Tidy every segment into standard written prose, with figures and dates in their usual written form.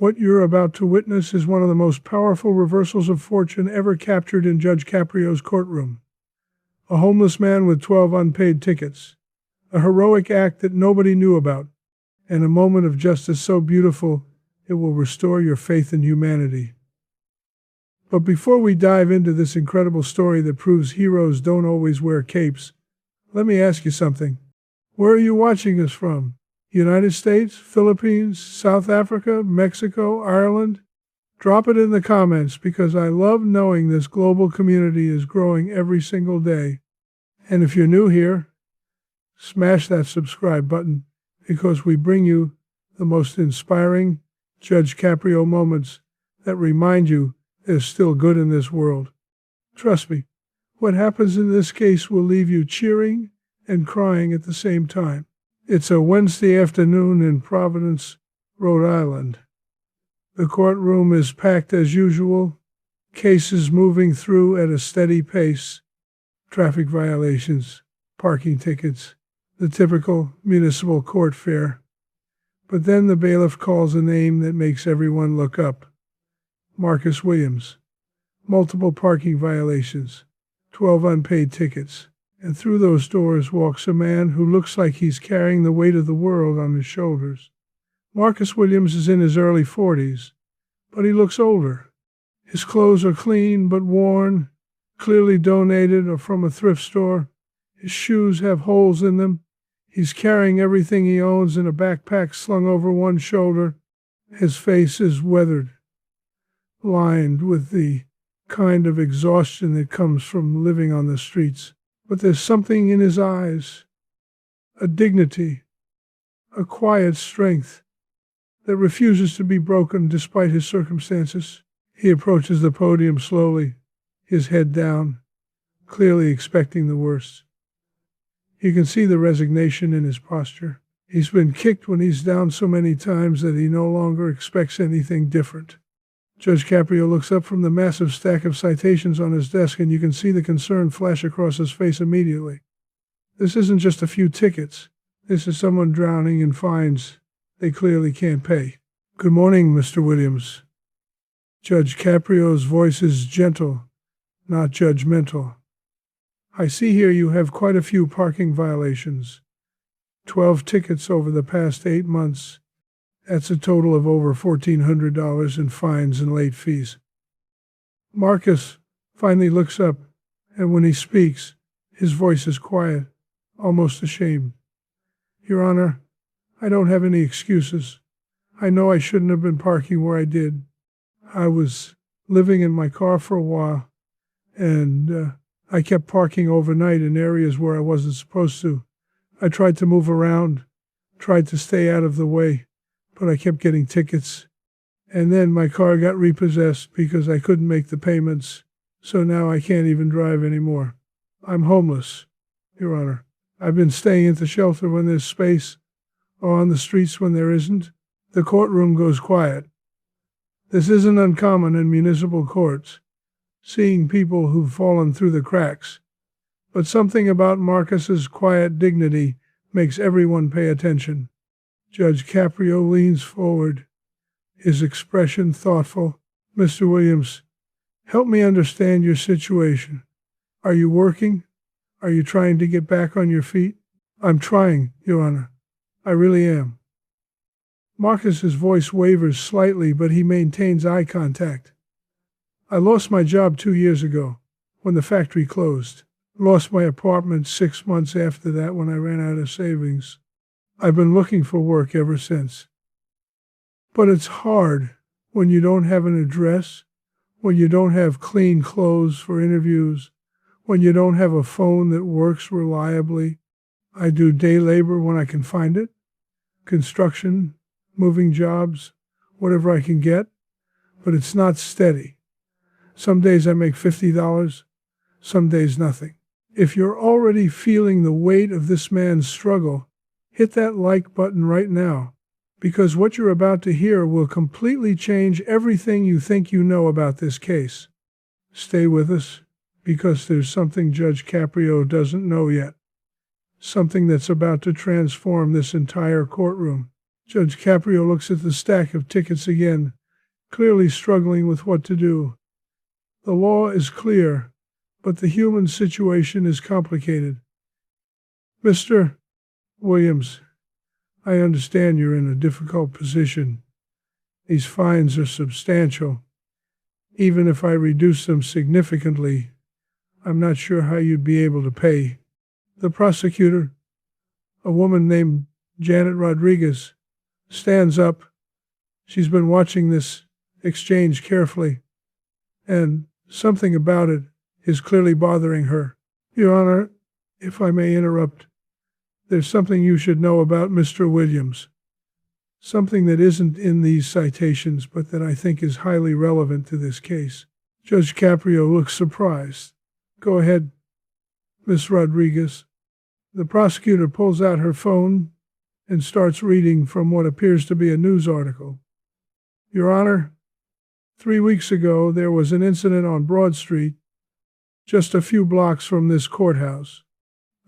What you're about to witness is one of the most powerful reversals of fortune ever captured in Judge Caprio's courtroom. A homeless man with 12 unpaid tickets. A heroic act that nobody knew about. And a moment of justice so beautiful it will restore your faith in humanity. But before we dive into this incredible story that proves heroes don't always wear capes, let me ask you something. Where are you watching us from? United States, Philippines, South Africa, Mexico, Ireland? Drop it in the comments because I love knowing this global community is growing every single day. And if you're new here, smash that subscribe button because we bring you the most inspiring Judge Caprio moments that remind you there's still good in this world. Trust me, what happens in this case will leave you cheering and crying at the same time. It's a Wednesday afternoon in Providence, Rhode Island. The courtroom is packed as usual, cases moving through at a steady pace, traffic violations, parking tickets, the typical municipal court fare. But then the bailiff calls a name that makes everyone look up. Marcus Williams. Multiple parking violations, 12 unpaid tickets. And through those doors walks a man who looks like he's carrying the weight of the world on his shoulders. Marcus Williams is in his early 40s, but he looks older. His clothes are clean but worn, clearly donated or from a thrift store. His shoes have holes in them. He's carrying everything he owns in a backpack slung over one shoulder. His face is weathered, lined with the kind of exhaustion that comes from living on the streets. But there's something in his eyes, a dignity, a quiet strength that refuses to be broken despite his circumstances. He approaches the podium slowly, his head down, clearly expecting the worst. You can see the resignation in his posture. He's been kicked when he's down so many times that he no longer expects anything different. Judge Caprio looks up from the massive stack of citations on his desk and you can see the concern flash across his face immediately. This isn't just a few tickets. This is someone drowning in fines they clearly can't pay. Good morning, Mr. Williams. Judge Caprio's voice is gentle, not judgmental. I see here you have quite a few parking violations. 12 tickets over the past 8 months. That's a total of over $1,400 in fines and late fees. Marcus finally looks up, and when he speaks, his voice is quiet, almost ashamed. Your Honor, I don't have any excuses. I know I shouldn't have been parking where I did. I was living in my car for a while, and I kept parking overnight in areas where I wasn't supposed to. I tried to move around, tried to stay out of the way, but I kept getting tickets. And then my car got repossessed because I couldn't make the payments, so now I can't even drive anymore. I'm homeless, Your Honor. I've been staying at the shelter when there's space, or on the streets when there isn't. The courtroom goes quiet. This isn't uncommon in municipal courts, seeing people who've fallen through the cracks. But something about Marcus's quiet dignity makes everyone pay attention. Judge Caprio leans forward, his expression thoughtful. Mr. Williams, help me understand your situation. Are you working? Are you trying to get back on your feet? I'm trying, Your Honor. I really am. Marcus's voice wavers slightly, but he maintains eye contact. I lost my job 2 years ago, when the factory closed. Lost my apartment 6 months after that when I ran out of savings. I've been looking for work ever since. But it's hard when you don't have an address, when you don't have clean clothes for interviews, when you don't have a phone that works reliably. I do day labor when I can find it, construction, moving jobs, whatever I can get, but it's not steady. Some days I make $50, some days nothing. If you're already feeling the weight of this man's struggle, hit that like button right now, because what you're about to hear will completely change everything you think you know about this case. Stay with us, because there's something Judge Caprio doesn't know yet. Something that's about to transform this entire courtroom. Judge Caprio looks at the stack of tickets again, clearly struggling with what to do. The law is clear, but the human situation is complicated. Mr. Williams, I understand you're in a difficult position. These fines are substantial. Even if I reduce them significantly, I'm not sure how you'd be able to pay. The prosecutor, a woman named Janet Rodriguez, stands up. She's been watching this exchange carefully, and something about it is clearly bothering her. Your Honor, if I may interrupt, there's something you should know about Mr. Williams. Something that isn't in these citations, but that I think is highly relevant to this case. Judge Caprio looks surprised. Go ahead, Miss Rodriguez. The prosecutor pulls out her phone and starts reading from what appears to be a news article. Your Honor, 3 weeks ago there was an incident on Broad Street, just a few blocks from this courthouse.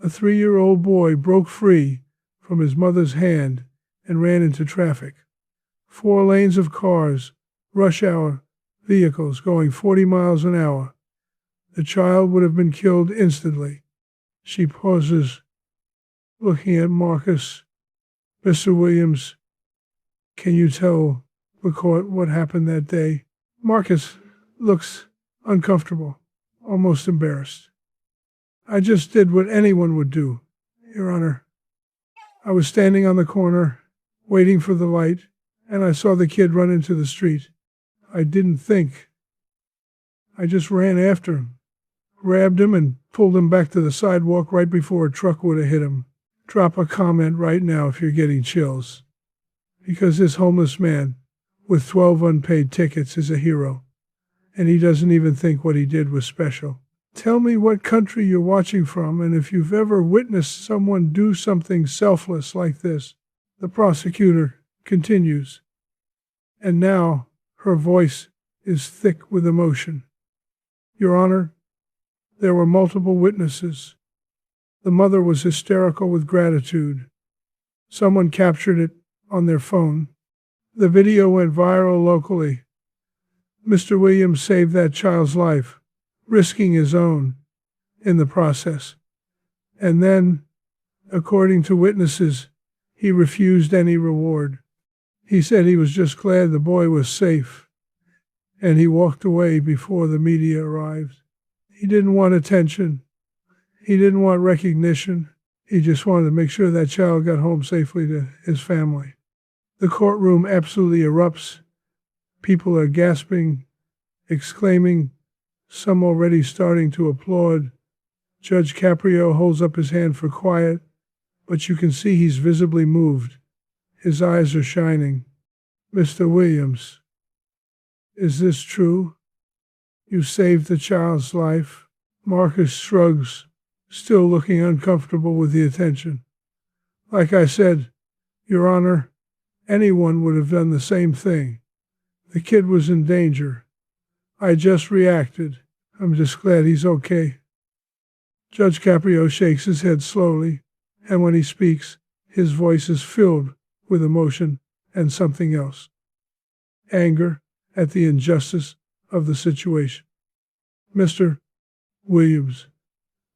A 3-year-old boy broke free from his mother's hand and ran into traffic. 4 lanes of cars, rush hour vehicles going 40 miles an hour. The child would have been killed instantly. She pauses, looking at Marcus. Mr. Williams, can you tell the court what happened that day? Marcus looks uncomfortable, almost embarrassed. I just did what anyone would do, Your Honor. I was standing on the corner, waiting for the light, and I saw the kid run into the street. I didn't think. I just ran after him, grabbed him, and pulled him back to the sidewalk right before a truck would have hit him. Drop a comment right now if you're getting chills. Because this homeless man with 12 unpaid tickets is a hero, and he doesn't even think what he did was special. Tell me what country you're watching from, and if you've ever witnessed someone do something selfless like this. The prosecutor continues, and now her voice is thick with emotion. Your Honor, there were multiple witnesses. The mother was hysterical with gratitude. Someone captured it on their phone. The video went viral locally. Mr. Williams saved that child's life, risking his own in the process. And then, according to witnesses, he refused any reward. He said he was just glad the boy was safe, and he walked away before the media arrived. He didn't want attention. He didn't want recognition. He just wanted to make sure that child got home safely to his family. The courtroom absolutely erupts. People are gasping, exclaiming, some already starting to applaud. Judge Caprio holds up his hand for quiet, but you can see he's visibly moved. His eyes are shining. Mr. Williams, is this true? You saved the child's life? Marcus shrugs, still looking uncomfortable with the attention. Like I said, Your Honor, anyone would have done the same thing. The kid was in danger. I just reacted. I'm just glad he's okay. Judge Caprio shakes his head slowly, and when he speaks, his voice is filled with emotion and something else. Anger at the injustice of the situation. Mr. Williams,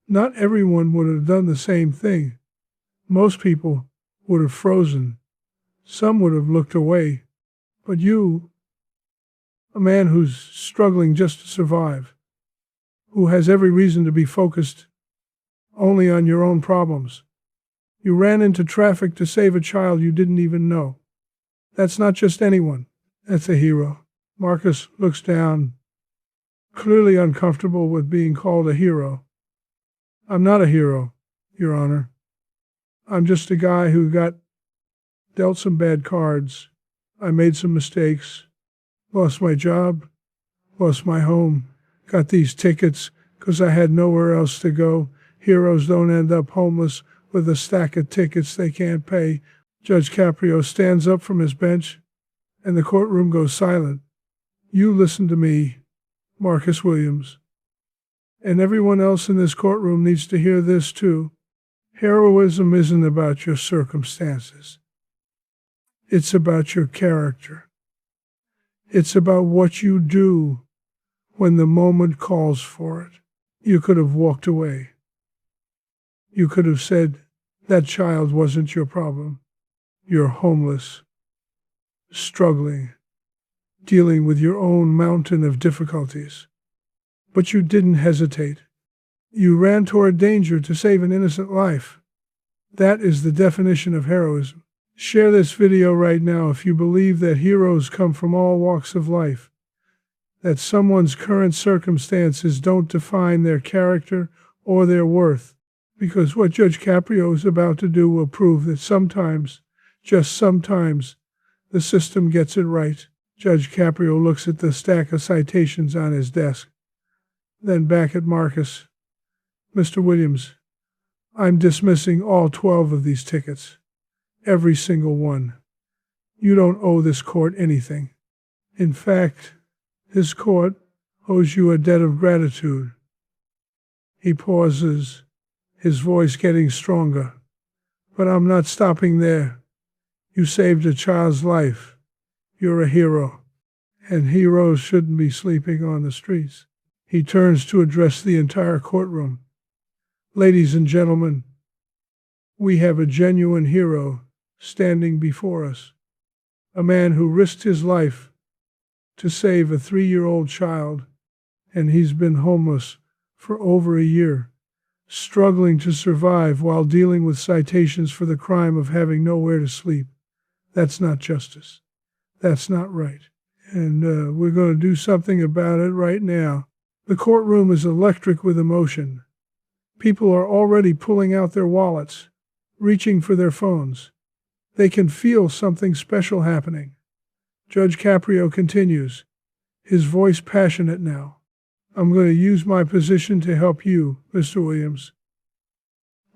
not everyone would have done the same thing. Most people would have frozen. Some would have looked away. But you, a man who's struggling just to survive, who has every reason to be focused only on your own problems, you ran into traffic to save a child you didn't even know. That's not just anyone. That's a hero. Marcus looks down, clearly uncomfortable with being called a hero. I'm not a hero, Your Honor. I'm just a guy who got dealt some bad cards. I made some mistakes, lost my job, lost my home, got these tickets because I had nowhere else to go. Heroes don't end up homeless with a stack of tickets they can't pay. Judge Caprio stands up from his bench, and the courtroom goes silent. You listen to me, Marcus Williams. And everyone else in this courtroom needs to hear this too. Heroism isn't about your circumstances. It's about your character. It's about what you do when the moment calls for it. You could have walked away. You could have said, that child wasn't your problem. You're homeless, struggling, dealing with your own mountain of difficulties. But you didn't hesitate. You ran toward danger to save an innocent life. That is the definition of heroism. Share this video right now if you believe that heroes come from all walks of life, that someone's current circumstances don't define their character or their worth, because what Judge Caprio is about to do will prove that sometimes, just sometimes, the system gets it right. Judge Caprio looks at the stack of citations on his desk, then back at Marcus. Mr. Williams, I'm dismissing all 12 of these tickets. Every single one. You don't owe this court anything. In fact, this court owes you a debt of gratitude. He pauses, his voice getting stronger. But I'm not stopping there. You saved a child's life. You're a hero. And heroes shouldn't be sleeping on the streets. He turns to address the entire courtroom. Ladies and gentlemen, we have a genuine hero standing before us. A man who risked his life to save a 3-year-old child, and he's been homeless for over a year, struggling to survive while dealing with citations for the crime of having nowhere to sleep. That's not justice. That's not right. And we're going to do something about it right now. The courtroom is electric with emotion. People are already pulling out their wallets, reaching for their phones. They can feel something special happening. Judge Caprio continues, his voice passionate now. I'm going to use my position to help you, Mr. Williams.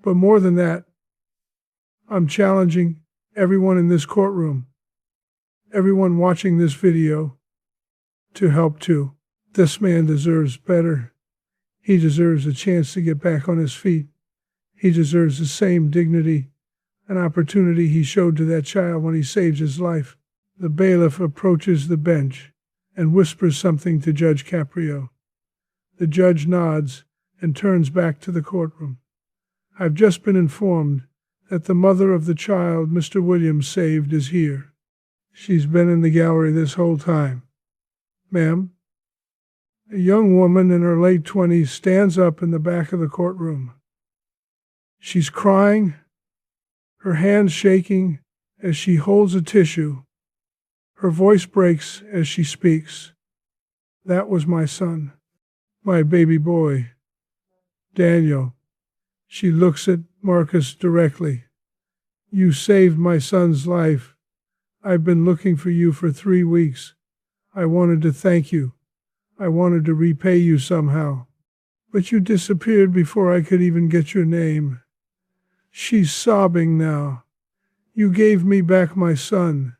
But more than that, I'm challenging everyone in this courtroom, everyone watching this video, to help too. This man deserves better. He deserves a chance to get back on his feet. He deserves the same dignity, an opportunity he showed to that child when he saved his life. The bailiff approaches the bench and whispers something to Judge Caprio. The judge nods and turns back to the courtroom. I've just been informed that the mother of the child Mr. Williams saved is here. She's been in the gallery this whole time. Ma'am? A young woman in her late 20s stands up in the back of the courtroom. She's crying, her hands shaking as she holds a tissue. Her voice breaks as she speaks. That was my son, my baby boy, Daniel. She looks at Marcus directly. You saved my son's life. I've been looking for you for 3 weeks. I wanted to thank you. I wanted to repay you somehow. But you disappeared before I could even get your name. She's sobbing now. You gave me back my son.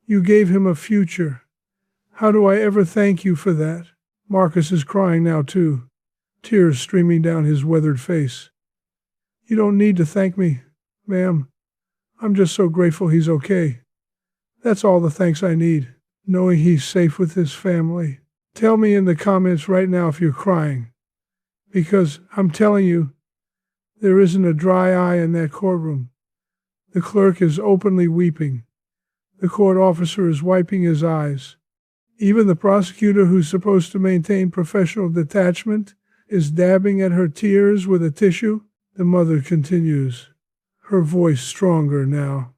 You gave him a future. How do I ever thank you for that? Marcus is crying now too, tears streaming down his weathered face. You don't need to thank me, ma'am. I'm just so grateful he's okay. That's all the thanks I need, knowing he's safe with his family. Tell me in the comments right now if you're crying, because I'm telling you, there isn't a dry eye in that courtroom. The clerk is openly weeping. The court officer is wiping his eyes. Even the prosecutor, who's supposed to maintain professional detachment, is dabbing at her tears with a tissue. The mother continues, her voice stronger now.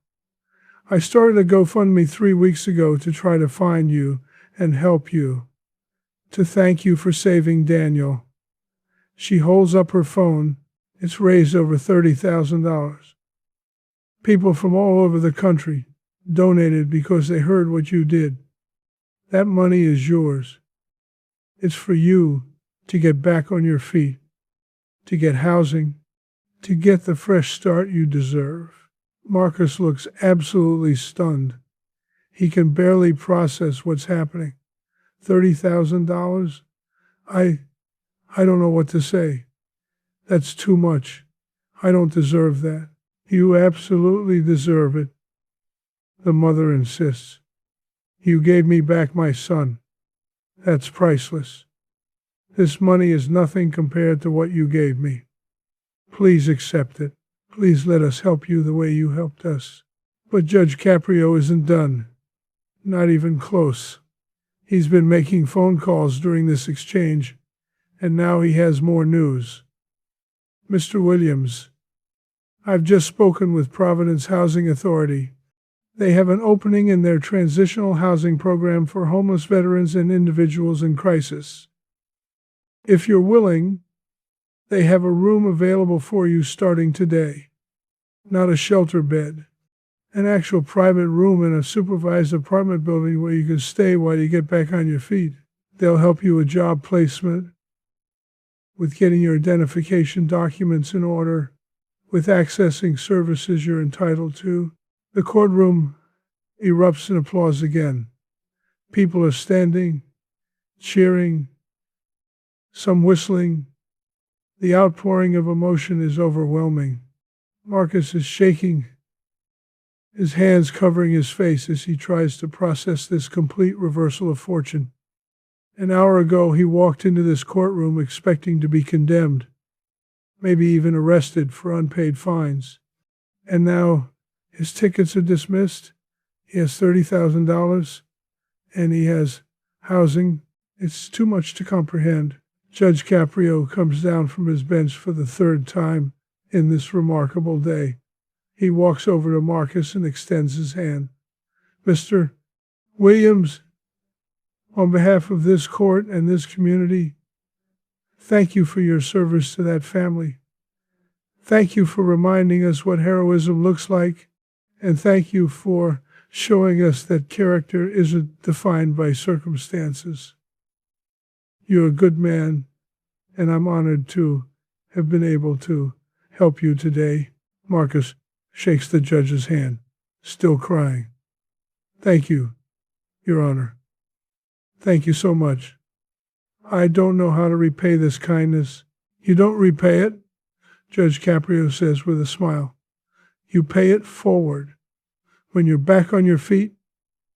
I started a GoFundMe 3 weeks ago to try to find you and help you, to thank you for saving Daniel. She holds up her phone. It's raised over $30,000. People from all over the country donated because they heard what you did. That money is yours. It's for you to get back on your feet, to get housing, to get the fresh start you deserve. Marcus looks absolutely stunned. He can barely process what's happening. $30,000? I don't know what to say. That's too much. I don't deserve that. You absolutely deserve it. The mother insists. You gave me back my son. That's priceless. This money is nothing compared to what you gave me. Please accept it. Please let us help you the way you helped us. But Judge Caprio isn't done. Not even close. He's been making phone calls during this exchange, and now he has more news. Mr. Williams, I've just spoken with Providence Housing Authority. They have an opening in their transitional housing program for homeless veterans and individuals in crisis. If you're willing, they have a room available for you starting today. Not a shelter bed. An actual private room in a supervised apartment building where you can stay while you get back on your feet. They'll help you with job placement, with getting your identification documents in order, with accessing services you're entitled to. The courtroom erupts in applause again. People are standing, cheering, some whistling. The outpouring of emotion is overwhelming. Marcus is shaking, his hands covering his face as he tries to process this complete reversal of fortune. An hour ago, he walked into this courtroom expecting to be condemned, maybe even arrested for unpaid fines. And now, his tickets are dismissed. He has $30,000, and he has housing. It's too much to comprehend. Judge Caprio comes down from his bench for the third time in this remarkable day. He walks over to Marcus and extends his hand. Mr. Williams, on behalf of this court and this community, thank you for your service to that family. Thank you for reminding us what heroism looks like, and thank you for showing us that character isn't defined by circumstances. You're a good man, and I'm honored to have been able to help you today. Marcus shakes the judge's hand, still crying. Thank you, Your Honor. Thank you so much. I don't know how to repay this kindness. You don't repay it, Judge Caprio says with a smile. You pay it forward. When you're back on your feet,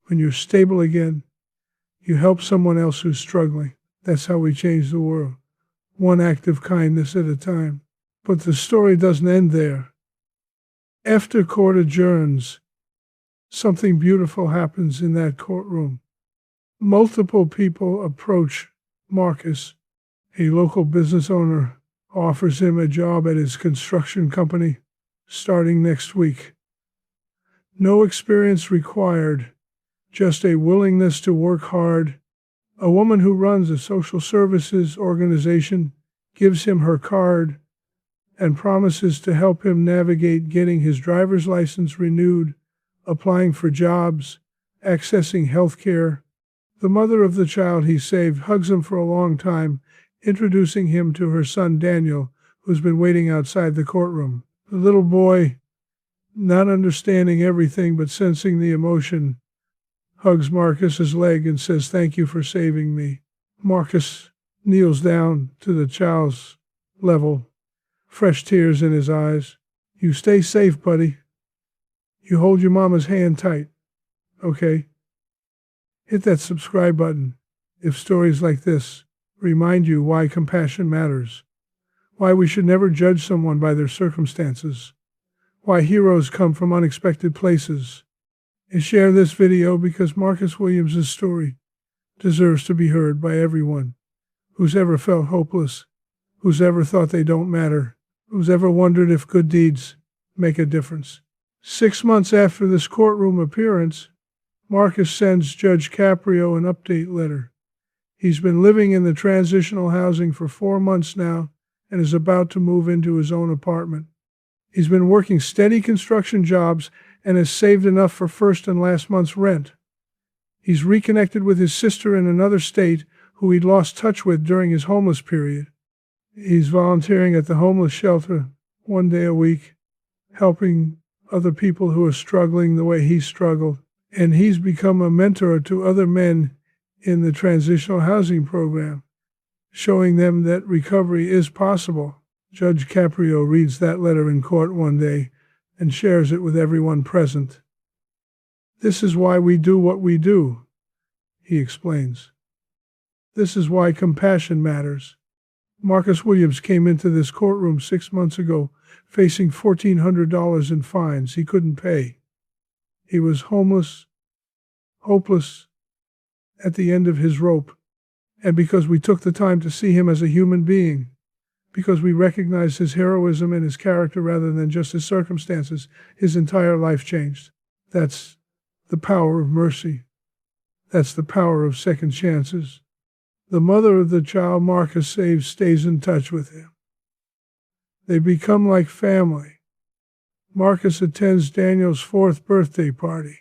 when you're stable again, you help someone else who's struggling. That's how we change the world, one act of kindness at a time. But the story doesn't end there. After court adjourns, something beautiful happens in that courtroom. Multiple people approach Marcus. A local business owner offers him a job at his construction company starting next week. No experience required, just a willingness to work hard. A woman who runs a social services organization gives him her card and promises to help him navigate getting his driver's license renewed, applying for jobs, accessing health care. The mother of the child he saved hugs him for a long time, introducing him to her son Daniel, who's been waiting outside the courtroom. The little boy, not understanding everything but sensing the emotion, hugs Marcus's leg and says, "Thank you for saving me." Marcus kneels down to the child's level, fresh tears in his eyes. "You stay safe, buddy. You hold your mama's hand tight, okay? Hit that subscribe button if stories like this remind you why compassion matters, why we should never judge someone by their circumstances, why heroes come from unexpected places. And share this video because Marcus Williams' story deserves to be heard by everyone who's ever felt hopeless, who's ever thought they don't matter, who's ever wondered if good deeds make a difference. 6 months after this courtroom appearance, Marcus sends Judge Caprio an update letter. He's been living in the transitional housing for 4 months now and is about to move into his own apartment. He's been working steady construction jobs and has saved enough for first and last month's rent. He's reconnected with his sister in another state who he'd lost touch with during his homeless period. He's volunteering at the homeless shelter 1 day a week, helping other people who are struggling the way he struggled. And he's become a mentor to other men in the transitional housing program, showing them that recovery is possible. Judge Caprio reads that letter in court one day and shares it with everyone present. This is why we do what we do, he explains. This is why compassion matters. Marcus Williams came into this courtroom 6 months ago, facing $1,400 in fines he couldn't pay. He was homeless, hopeless, at the end of his rope. And because we took the time to see him as a human being, because we recognized his heroism and his character rather than just his circumstances, his entire life changed. That's the power of mercy. That's the power of second chances. The mother of the child Marcus saves stays in touch with him. They become like family. Marcus attends Daniel's 4th birthday party.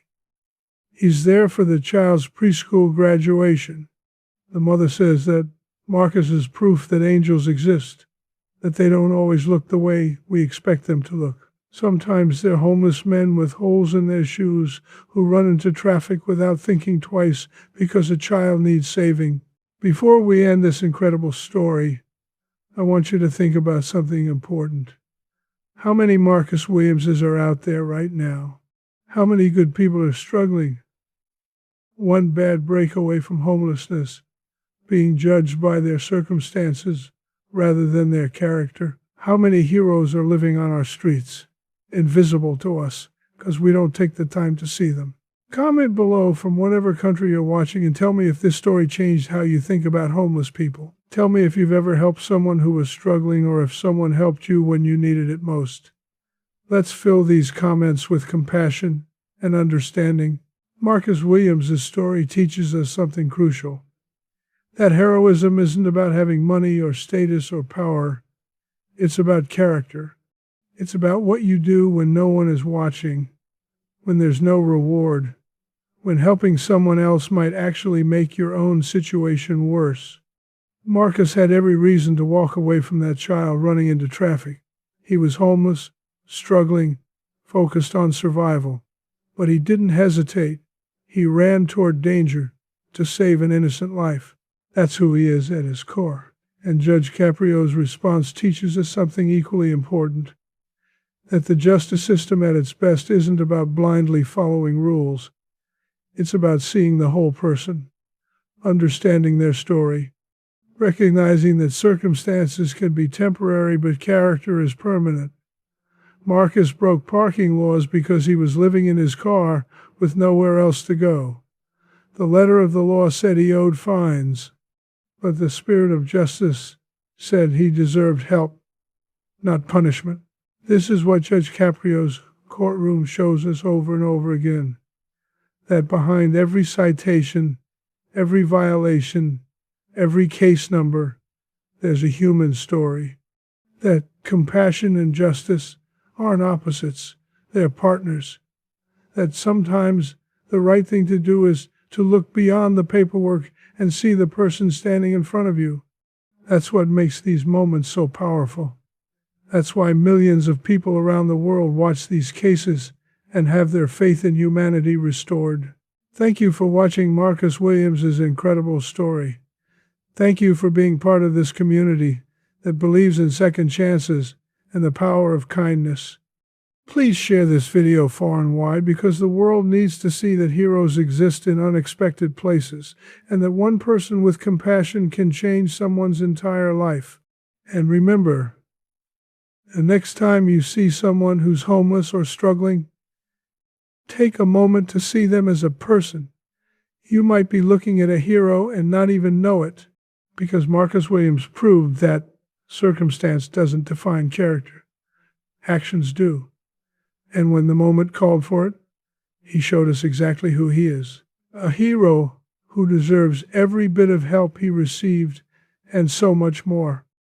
He's there for the child's preschool graduation. The mother says that Marcus is proof that angels exist, that they don't always look the way we expect them to look. Sometimes they're homeless men with holes in their shoes who run into traffic without thinking twice because a child needs saving. Before we end this incredible story, I want you to think about something important. How many Marcus Williamses are out there right now? How many good people are struggling? One bad break away from homelessness, being judged by their circumstances rather than their character. How many heroes are living on our streets, invisible to us, because we don't take the time to see them? Comment below from whatever country you're watching and tell me if this story changed how you think about homeless people. Tell me if you've ever helped someone who was struggling or if someone helped you when you needed it most. Let's fill these comments with compassion and understanding. Marcus Williams' story teaches us something crucial. That heroism isn't about having money or status or power. It's about character. It's about what you do when no one is watching, when there's no reward, when helping someone else might actually make your own situation worse. Marcus had every reason to walk away from that child running into traffic. He was homeless, struggling, focused on survival. But he didn't hesitate. He ran toward danger to save an innocent life. That's who he is at his core. And Judge Caprio's response teaches us something equally important. That the justice system at its best isn't about blindly following rules. It's about seeing the whole person, understanding their story, recognizing that circumstances can be temporary but character is permanent. Marcus broke parking laws because he was living in his car with nowhere else to go. The letter of the law said he owed fines, but the spirit of justice said he deserved help, not punishment. This is what Judge Caprio's courtroom shows us over and over again. That behind every citation, every violation, every case number, there's a human story. That compassion and justice aren't opposites, they're partners. That sometimes the right thing to do is to look beyond the paperwork and see the person standing in front of you. That's what makes these moments so powerful. That's why millions of people around the world watch these cases and have their faith in humanity restored. Thank you for watching Marcus Williams' incredible story. Thank you for being part of this community that believes in second chances and the power of kindness. Please share this video far and wide because the world needs to see that heroes exist in unexpected places and that one person with compassion can change someone's entire life. And remember, the next time you see someone who's homeless or struggling, take a moment to see them as a person. You might be looking at a hero and not even know it, because Marcus Williams proved that circumstance doesn't define character. Actions do. And when the moment called for it, he showed us exactly who he is. A hero who deserves every bit of help he received and so much more.